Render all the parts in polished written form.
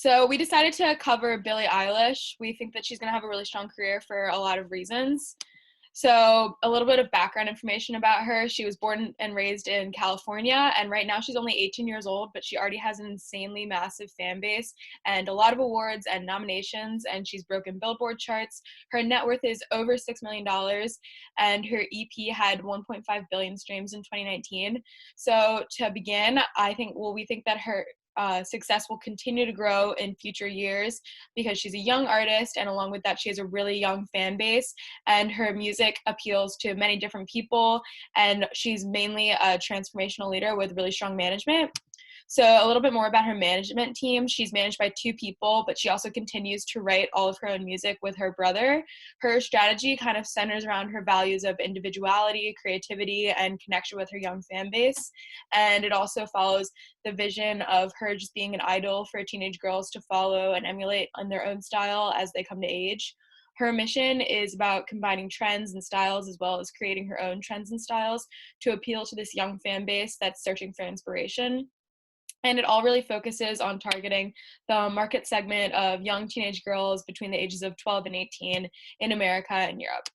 So we decided to cover Billie Eilish. We think that she's going to have a really strong career for a lot of reasons. So a little bit of background information about her. She was born and raised in California, and right now she's only 18 years old, but she already has an insanely massive fan base and a lot of awards and nominations, and she's broken Billboard charts. Her net worth is over $6 million, and her EP had 1.5 billion streams in 2019. So to begin, we think that her success will continue to grow in future years because she's a young artist, and along with that she has a really young fan base, and her music appeals to many different people, and she's mainly a transformational leader with really strong management. So a little bit more about her management team. She's managed by 2 people, but she also continues to write all of her own music with her brother. Her strategy kind of centers around her values of individuality, creativity, and connection with her young fan base. And it also follows the vision of her just being an idol for teenage girls to follow and emulate in their own style as they come to age. Her mission is about combining trends and styles as well as creating her own trends and styles to appeal to this young fan base that's searching for inspiration. And it all really focuses on targeting the market segment of young teenage girls between the ages of 12 and 18 in America and Europe.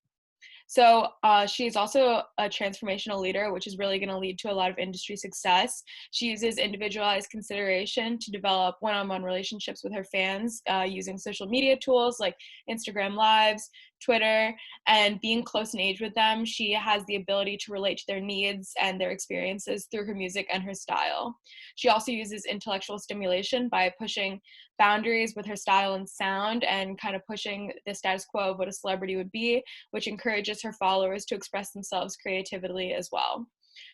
So she's also a transformational leader, which is really going to lead to a lot of industry success. She uses individualized consideration to develop one-on-one relationships with her fans using social media tools like Instagram Lives, Twitter, and being close in age with them. She has the ability to relate to their needs and their experiences through her music and her style. She also uses intellectual stimulation by pushing boundaries with her style and sound and kind of pushing the status quo of what a celebrity would be, which encourages her followers to express themselves creatively as well.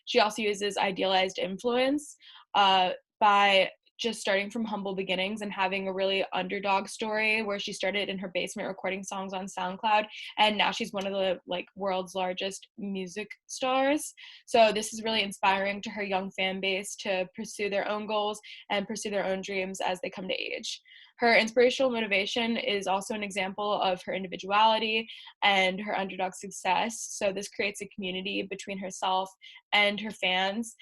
She also uses idealized influence by just starting from humble beginnings and having a really underdog story where she started in her basement recording songs on SoundCloud, and now she's one of the world's largest music stars. So this is really inspiring to her young fan base to pursue their own goals and pursue their own dreams as they come to age. Her inspirational motivation is also an example of her individuality and her underdog success. So this creates a community between herself and her fans,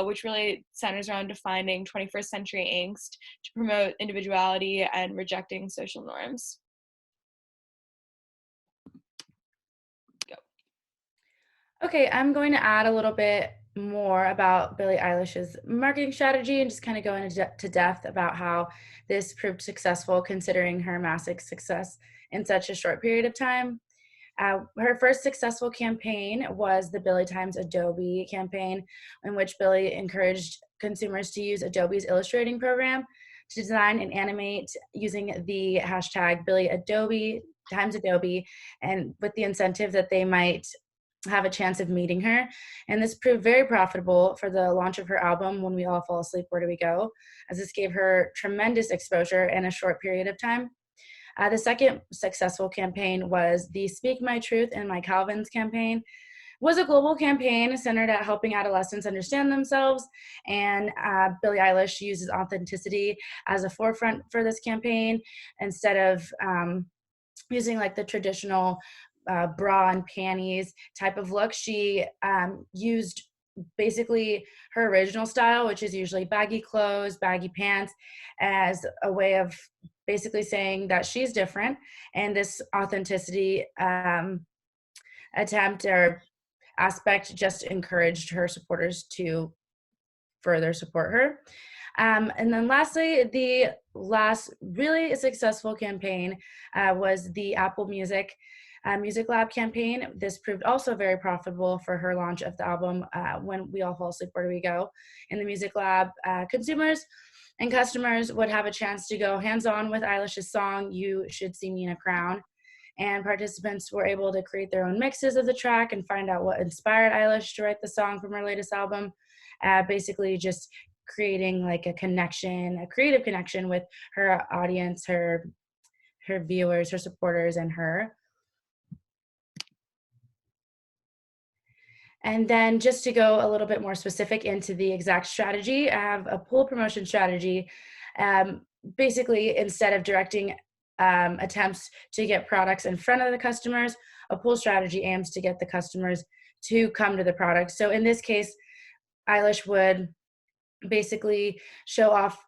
which really centers around defining 21st century angst to promote individuality and rejecting social norms. Go. Okay, I'm going to add a little bit more about Billie Eilish's marketing strategy and just kind of go into depth about how this proved successful considering her massive success in such a short period of time. Her first successful campaign was the Billie Times Adobe campaign, in which Billie encouraged consumers to use Adobe's illustrating program to design and animate using the hashtag Billie Adobe times Adobe, and with the incentive that they might have a chance of meeting her. And this proved very profitable for the launch of her album, When We All Fall Asleep, Where Do We Go? As this gave her tremendous exposure in a short period of time. The second successful campaign was the Speak My Truth and My Calvins campaign. It was a global campaign centered at helping adolescents understand themselves, and Billie Eilish uses authenticity as a forefront for this campaign instead of using the traditional bra and panties type of look. She used basically her original style, which is usually baggy clothes, baggy pants, as a way of basically saying that she's different. And this authenticity attempt or aspect just encouraged her supporters to further support her. And then lastly, the last really successful campaign was the Apple Music Music Lab campaign. This proved also very profitable for her launch of the album, When We All Fall Asleep, Where Do We Go? In the Music Lab, consumers and customers would have a chance to go hands-on with Eilish's song, You Should See Me in a Crown. And participants were able to create their own mixes of the track and find out what inspired Eilish to write the song from her latest album. Basically just creating a connection, a creative connection with her audience, her viewers, her supporters, and her. And then just to go a little bit more specific into the exact strategy, I have a pull promotion strategy. Basically, instead of directing attempts to get products in front of the customers, a pull strategy aims to get the customers to come to the product. So in this case, Eilish would basically show off,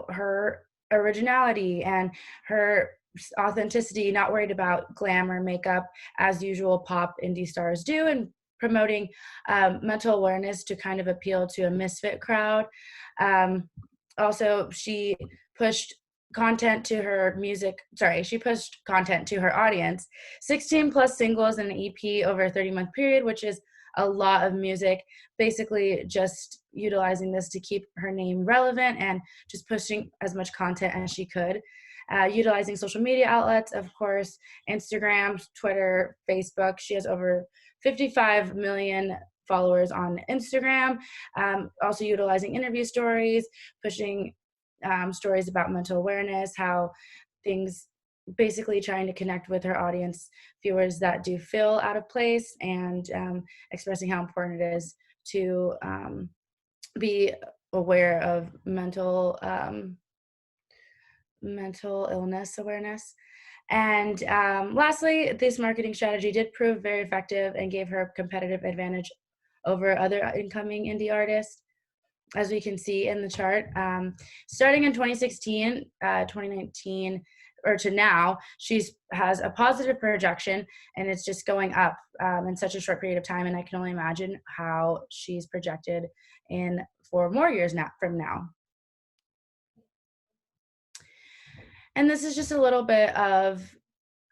her originality and her authenticity, not worried about glamour makeup as usual pop indie stars do, and promoting mental awareness to kind of appeal to a misfit crowd. Also, she pushed content to her she pushed content to her audience, 16 plus singles and an EP over a 30-month period, which is a lot of music, basically just utilizing this to keep her name relevant and just pushing as much content as she could. Utilizing social media outlets, of course, Instagram, Twitter, Facebook. She has over 55 million followers on Instagram. Also utilizing interview stories, pushing stories about mental awareness, how things, basically trying to connect with her audience, viewers that do feel out of place, and expressing how important it is to be aware of mental illness awareness. And lastly, this marketing strategy did prove very effective and gave her a competitive advantage over other incoming indie artists, as we can see in the chart. Starting in 2016, 2019, or to now, she has a positive projection, and it's just going up in such a short period of time. And I can only imagine how she's projected in for more years from now. And this is just a little bit of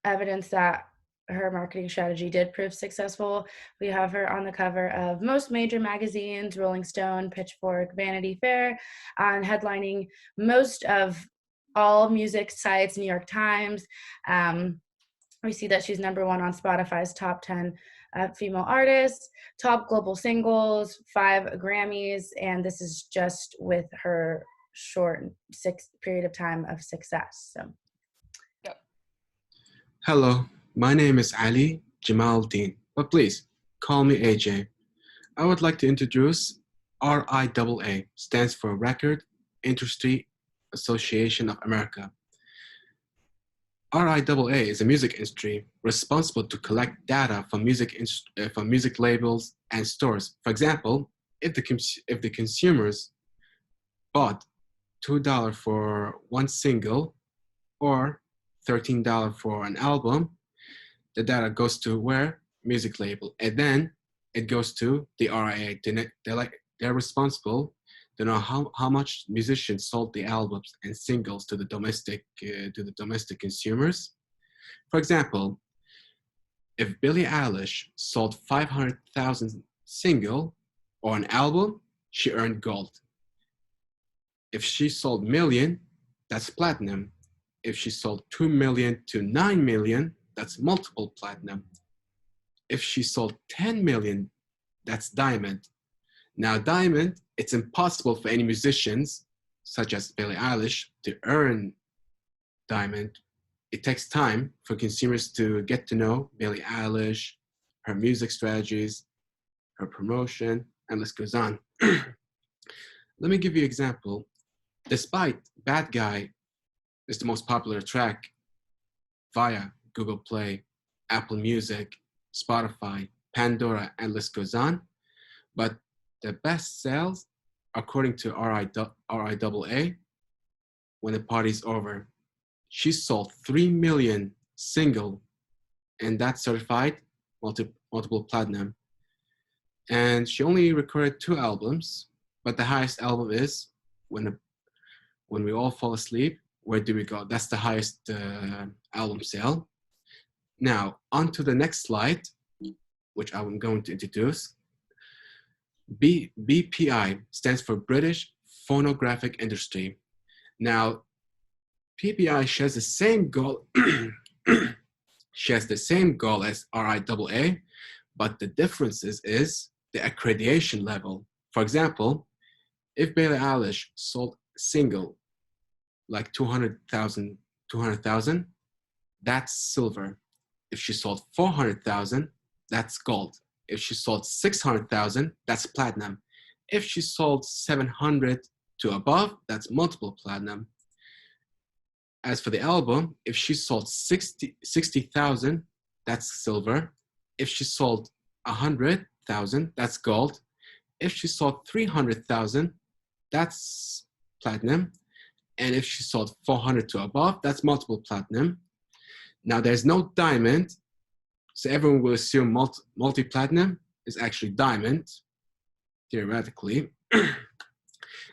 evidence that her marketing strategy did prove successful. We have her on the cover of most major magazines, Rolling Stone, Pitchfork, Vanity Fair, and headlining most of all music sites, New York Times. We see that she's #1 on Spotify's top 10 female artists, top global singles, 5 Grammys, and this is just with her short period of time of success. So, yep. Hello, my name is Jamalaldeen, but please call me AJ. I would like to introduce RIAA, stands for Record Industry Association of America. RIAA is a music industry responsible to collect data from music labels and stores. For example, if the consumers bought $2 for one single or $13 for an album, the data goes to where? Music label, and then it goes to the RIAA. They're responsible to know how much musicians sold the albums and singles to the domestic consumers. For example, if Billie Eilish sold 500,000 single or an album, she earned gold. If she sold million, that's platinum. If she sold 2 million to 9 million, that's multiple platinum. If she sold 10 million, that's diamond. Now diamond, it's impossible for any musicians, such as Billie Eilish, to earn diamond. It takes time for consumers to get to know Billie Eilish, her music strategies, her promotion, and list goes on. Let me give you an example. Despite Bad Guy is the most popular track via Google Play, Apple Music, Spotify, Pandora, and list goes on, but the best sales, according to RIAA, when the party's over, she sold 3 million single, and that's certified multiple platinum. And she only recorded 2 albums, but the highest album is When We All Fall Asleep, Where Do We Go? That's the highest album sale. Now, on to the next slide, which I'm going to introduce. BPI stands for British Phonographic Industry. Now, PPI shares the same goal. Shares the same goal as RIAA, but the difference is the accreditation level. For example, if Billie Eilish sold single like 200,000, that's silver. If she sold 400,000, that's gold. If she sold 600,000, that's platinum. If she sold 700 to above, that's multiple platinum. As for the album, if she sold 60,000, that's silver. If she sold 100,000, that's gold. If she sold 300,000, that's platinum. And if she sold 400 to above, that's multiple platinum. Now there's no diamond, so everyone will assume multi-platinum is actually diamond, theoretically.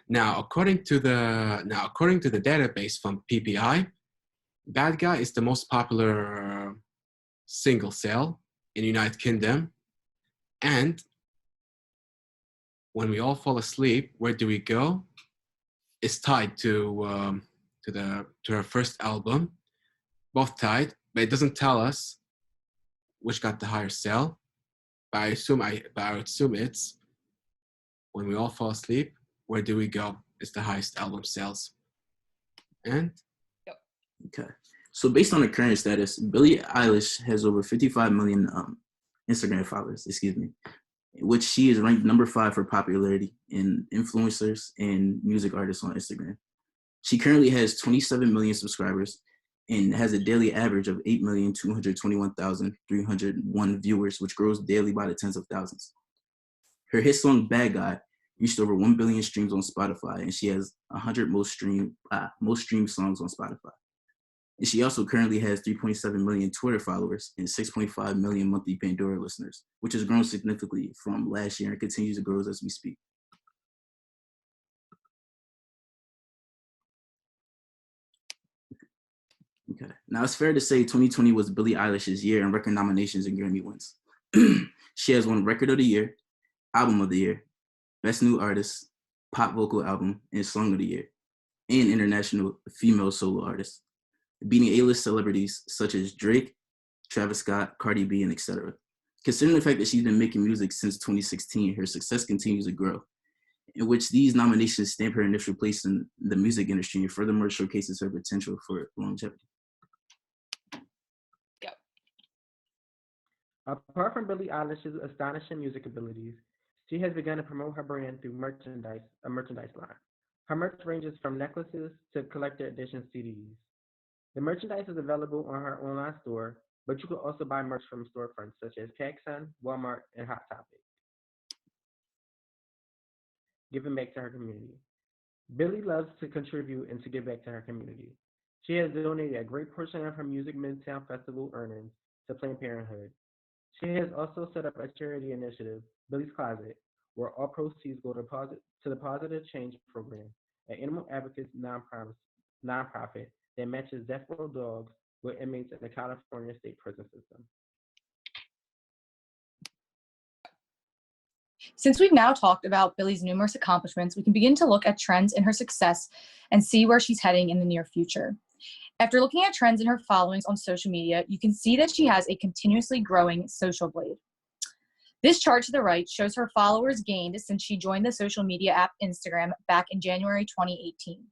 Now, according to the database from PPI, Bad Guy is the most popular single sale in the United Kingdom. And When We All Fall Asleep, Where Do We Go? Is tied to her first album, both tied, but it doesn't tell us which got the higher sale. But I would assume it's When We All Fall Asleep, Where Do We Go? Is the highest album sales. And okay, so based on the current status, Billie Eilish has over 55 million Instagram followers. Excuse me. Which she is ranked number 5 for popularity in influencers and music artists on Instagram. She currently has 27 million subscribers and has a daily average of 8,221,301 viewers, which grows daily by the tens of thousands. Her hit song Bad Guy reached over 1 billion streams on Spotify, and she has 100 most streamed songs on Spotify. And she also currently has 3.7 million Twitter followers and 6.5 million monthly Pandora listeners, which has grown significantly from last year and continues to grow as we speak. Okay. Now, it's fair to say 2020 was Billie Eilish's year in record nominations and Grammy wins. She has won Record of the Year, Album of the Year, Best New Artist, Pop Vocal Album, and Song of the Year, and International Female Solo Artist, beating A-list celebrities such as Drake, Travis Scott, Cardi B, and etc. Considering the fact that she's been making music since 2016, her success continues to grow, in which these nominations stamp her initial place in the music industry and furthermore showcases her potential for longevity. Go. Apart from Billie Eilish's astonishing music abilities, she has begun to promote her brand through a merchandise line. Her merch ranges from necklaces to collector edition CDs. The merchandise is available on her online store, but you can also buy merch from storefronts such as PacSun, Walmart, and Hot Topic. Giving back to her community. Billie loves to contribute and to give back to her community. She has donated a great portion of her Music Midtown Festival earnings to Planned Parenthood. She has also set up a charity initiative, Billie's Closet, where all proceeds go to the Positive Change Program, an animal advocacy nonprofit that matches death row dogs with inmates in the California state prison system. Since we've now talked about Billie's numerous accomplishments, we can begin to look at trends in her success and see where she's heading in the near future. After looking at trends in her followings on social media, you can see that she has a continuously growing social blade. This chart to the right shows her followers gained since she joined the social media app Instagram back in January 2018.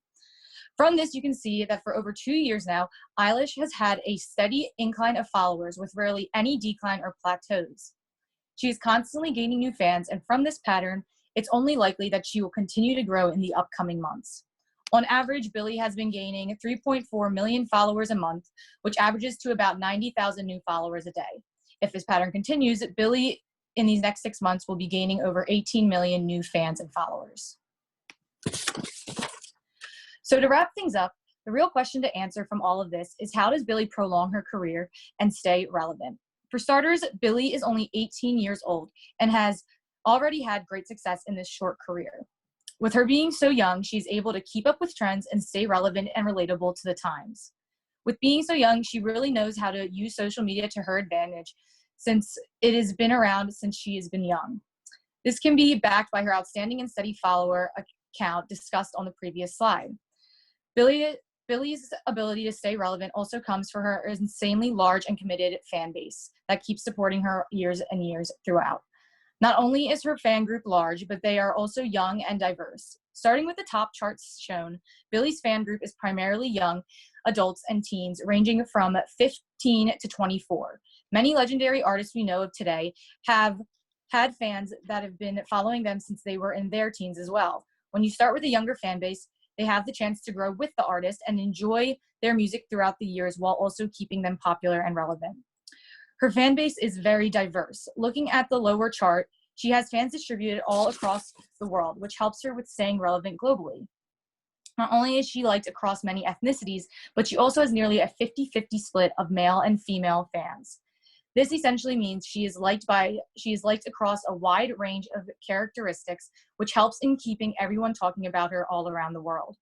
From this, you can see that for over 2 years now, Eilish has had a steady incline of followers with rarely any decline or plateaus. She is constantly gaining new fans, and from this pattern, it's only likely that she will continue to grow in the upcoming months. On average, Billie has been gaining 3.4 million followers a month, which averages to about 90,000 new followers a day. If this pattern continues, Billie in these next 6 months will be gaining over 18 million new fans and followers. So to wrap things up, the real question to answer from all of this is, how does Billie prolong her career and stay relevant? For starters, Billie is only 18 years old and has already had great success in this short career. With her being so young, she's able to keep up with trends and stay relevant and relatable to the times. With being so young, she really knows how to use social media to her advantage, since it has been around since she has been young. This can be backed by her outstanding and steady follower account discussed on the previous slide. Billie's ability to stay relevant also comes from her insanely large and committed fan base that keeps supporting her years and years throughout. Not only is her fan group large, but they are also young and diverse. Starting with the top charts shown, Billie's fan group is primarily young adults and teens ranging from 15 to 24. Many legendary artists we know of today have had fans that have been following them since they were in their teens as well. When you start with a younger fan base, they have the chance to grow with the artist and enjoy their music throughout the years while also keeping them popular and relevant. Her fan base is very diverse. Looking at the lower chart, she has fans distributed all across the world, which helps her with staying relevant globally. Not only is she liked across many ethnicities, but she also has nearly a 50-50 split of male and female fans. This essentially means she is liked across a wide range of characteristics, which helps in keeping everyone talking about her all around the world.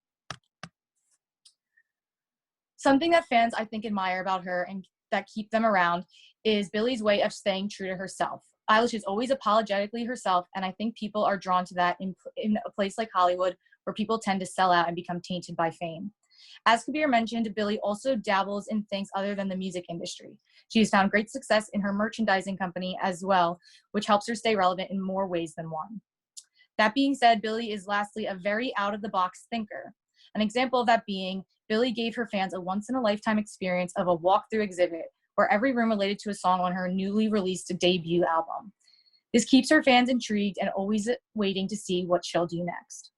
Something that fans, I think, admire about her and that keep them around is Billie's way of staying true to herself. Eilish is always apologetically herself, and I think people are drawn to that in a place like Hollywood, where people tend to sell out and become tainted by fame. As Khabeer mentioned, Billie also dabbles in things other than the music industry. She has found great success in her merchandising company as well, which helps her stay relevant in more ways than one. That being said, Billie is lastly a very out-of-the-box thinker. An example of that being, Billie gave her fans a once-in-a-lifetime experience of a walkthrough exhibit where every room related to a song on her newly released debut album. This keeps her fans intrigued and always waiting to see what she'll do next.